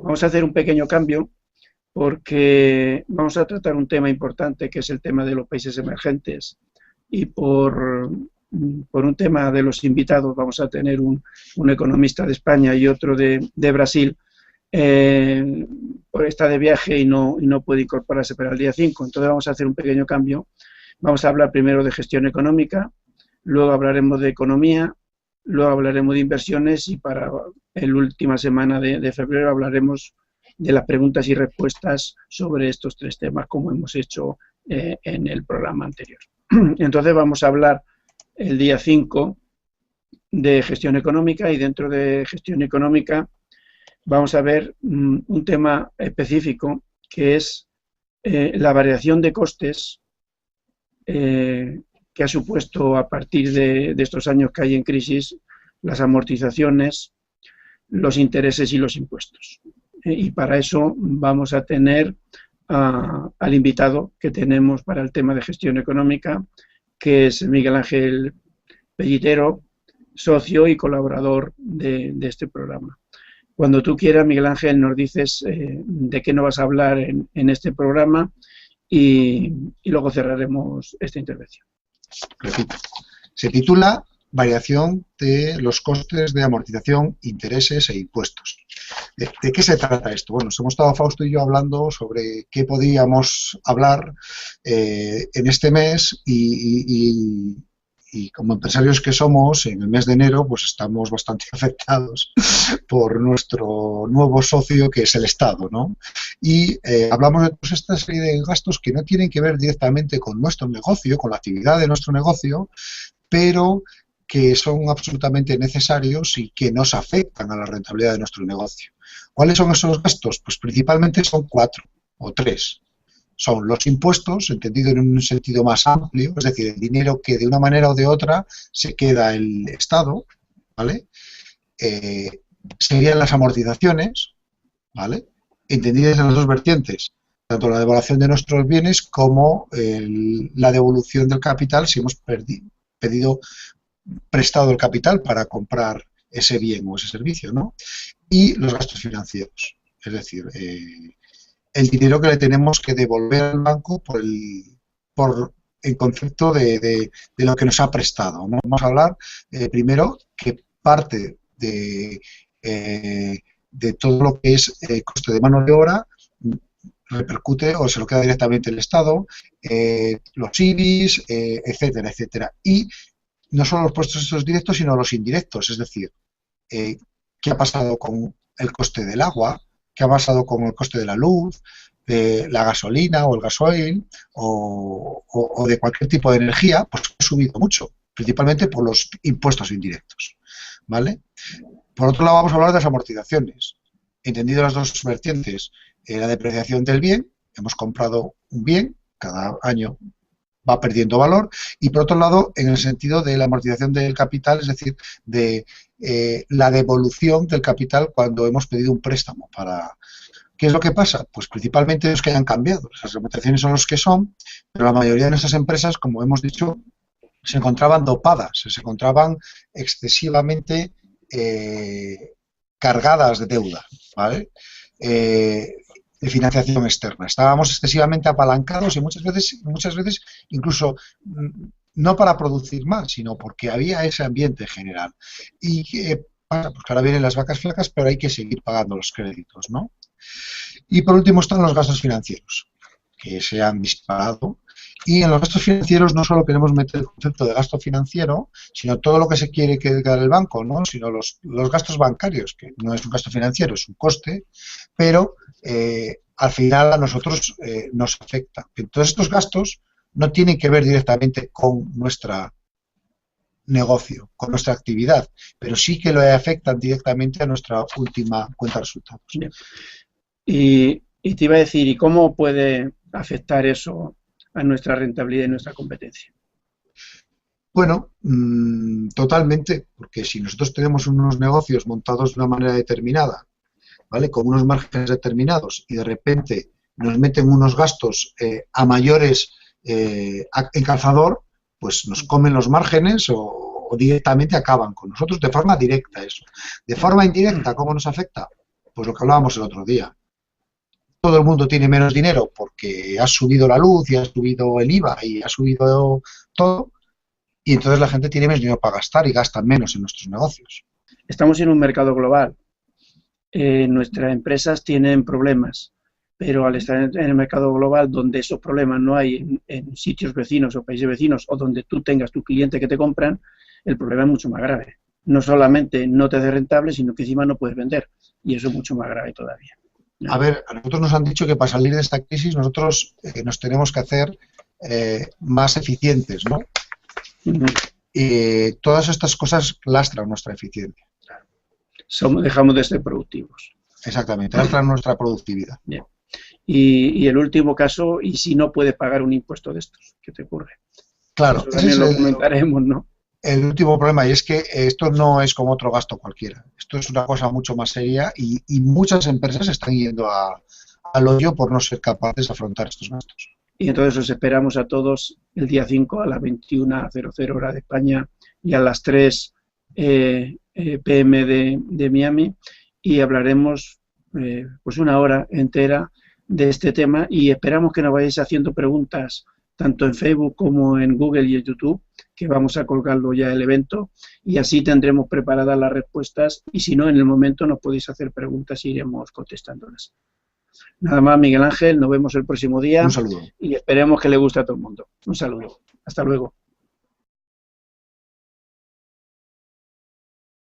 Vamos a hacer un pequeño cambio porque vamos a tratar un tema importante que es el tema de los países emergentes y por un tema de los invitados vamos a tener un economista de España y otro de Brasil, está de viaje y no puede incorporarse para el día 5. Entonces vamos a hacer un pequeño cambio. Vamos a hablar primero de gestión económica, luego hablaremos de economía, luego hablaremos de inversiones y para la última semana de febrero hablaremos de las preguntas y respuestas sobre estos tres temas, como hemos hecho en el programa anterior. Entonces vamos a hablar el día 5 de gestión económica y dentro de gestión económica vamos a ver un tema específico que es la variación de costes que ha supuesto a partir de estos años que hay en crisis las amortizaciones, los intereses y los impuestos. Y para eso vamos a tener al invitado que tenemos para el tema de gestión económica, que es Miguel Ángel Pellitero, socio y colaborador de este programa. Cuando tú quieras, Miguel Ángel, nos dices de qué nos vas a hablar en este programa y luego cerraremos esta intervención. Repito, se titula Variación de los costes de amortización, intereses e impuestos. ¿De qué se trata esto? Bueno, hemos estado Fausto y yo hablando sobre qué podíamos hablar en este mes y como empresarios que somos, en el mes de enero, pues estamos bastante afectados por nuestro nuevo socio, que es el Estado, ¿no? Y hablamos de toda esta serie de gastos que no tienen que ver directamente con nuestro negocio, con la actividad de nuestro negocio, pero que son absolutamente necesarios y que nos afectan a la rentabilidad de nuestro negocio. ¿Cuáles son esos gastos? Pues principalmente son 4 o 3. Son los impuestos, entendido en un sentido más amplio, es decir, el dinero que de una manera o de otra se queda el Estado, ¿vale? Serían las amortizaciones, ¿vale? Entendidas en las dos vertientes, tanto la devaluación de nuestros bienes como la devolución del capital si hemos prestado el capital para comprar ese bien o ese servicio, ¿no? Y los gastos financieros, es decir, el dinero que le tenemos que devolver al banco por el concepto de lo que nos ha prestado, ¿no? Vamos a hablar primero que parte de todo lo que es coste de mano de obra repercute o se lo queda directamente el Estado, los IBIs, etcétera, etcétera. Y no solo los puestos estos directos, sino los indirectos, es decir, qué ha pasado con el coste del agua, qué ha pasado con el coste de la luz, de la gasolina o el gasoil o de cualquier tipo de energía, pues ha subido mucho, principalmente por los impuestos indirectos, ¿vale? Por otro lado, vamos a hablar de las amortizaciones, entendido las dos vertientes, la depreciación del bien, hemos comprado un bien, cada año va perdiendo valor, y por otro lado, en el sentido de la amortización del capital, es decir, de la devolución del capital cuando hemos pedido un préstamo para... ¿Qué es lo que pasa? Pues principalmente es que hayan cambiado. Las amortizaciones son los que son, pero la mayoría de nuestras empresas, como hemos dicho, se encontraban dopadas, se encontraban excesivamente cargadas de deuda, ¿vale? De financiación externa. Estábamos excesivamente apalancados y muchas veces incluso no para producir más, sino porque había ese ambiente general. ¿Y qué pasa? Pues que ahora vienen las vacas flacas, pero hay que seguir pagando los créditos, ¿no? Y por último están los gastos financieros, que se han disparado. Y en los gastos financieros no solo queremos meter el concepto de gasto financiero, sino todo lo que se quiere quedar el banco, ¿no? Sino los gastos bancarios, que no es un gasto financiero, es un coste, pero al final a nosotros nos afecta. Entonces estos gastos no tienen que ver directamente con nuestro negocio, con nuestra actividad, pero sí que lo afectan directamente a nuestra última cuenta de resultados. Y te iba a decir, ¿y cómo puede afectar eso a nuestra rentabilidad y nuestra competencia? Bueno, totalmente, porque si nosotros tenemos unos negocios montados de una manera determinada, ¿vale? Con unos márgenes determinados y de repente nos meten unos gastos a mayores en calzador, pues nos comen los márgenes o directamente acaban con nosotros de forma directa eso. De forma indirecta, ¿cómo nos afecta? Pues lo que hablábamos el otro día. Todo el mundo tiene menos dinero porque ha subido la luz y ha subido el IVA y ha subido todo, y entonces la gente tiene menos dinero para gastar y gastan menos en nuestros negocios. Estamos en un mercado global. Nuestras empresas tienen problemas, pero al estar en el mercado global, donde esos problemas no hay en sitios vecinos o países vecinos, o donde tú tengas tu cliente que te compran, el problema es mucho más grave. No solamente no te hace rentable, sino que encima no puedes vender, y eso es mucho más grave todavía. A ver, a nosotros nos han dicho que para salir de esta crisis nosotros nos tenemos que hacer más eficientes, ¿no? Y todas estas cosas lastran nuestra eficiencia. Dejamos de ser productivos. Exactamente, lastran nuestra productividad. Bien. Y el último caso, ¿y si no puedes pagar un impuesto de estos? ¿Qué te ocurre? Claro, eso también lo comentaremos, ¿no? El último problema, y es que esto no es como otro gasto cualquiera. Esto es una cosa mucho más seria y muchas empresas están yendo al hoyo por no ser capaces de afrontar estos gastos. Y entonces os esperamos a todos el día 5 a las 21:00 hora de España y a las 3 p.m. de Miami, y hablaremos pues una hora entera de este tema, y esperamos que nos vayáis haciendo preguntas tanto en Facebook como en Google y en YouTube, que vamos a colgarlo ya el evento, y así tendremos preparadas las respuestas, y si no, en el momento nos podéis hacer preguntas y iremos contestándolas. Nada más, Miguel Ángel, nos vemos el próximo día. Un saludo. Y esperemos que le guste a todo el mundo. Un saludo. Hasta luego.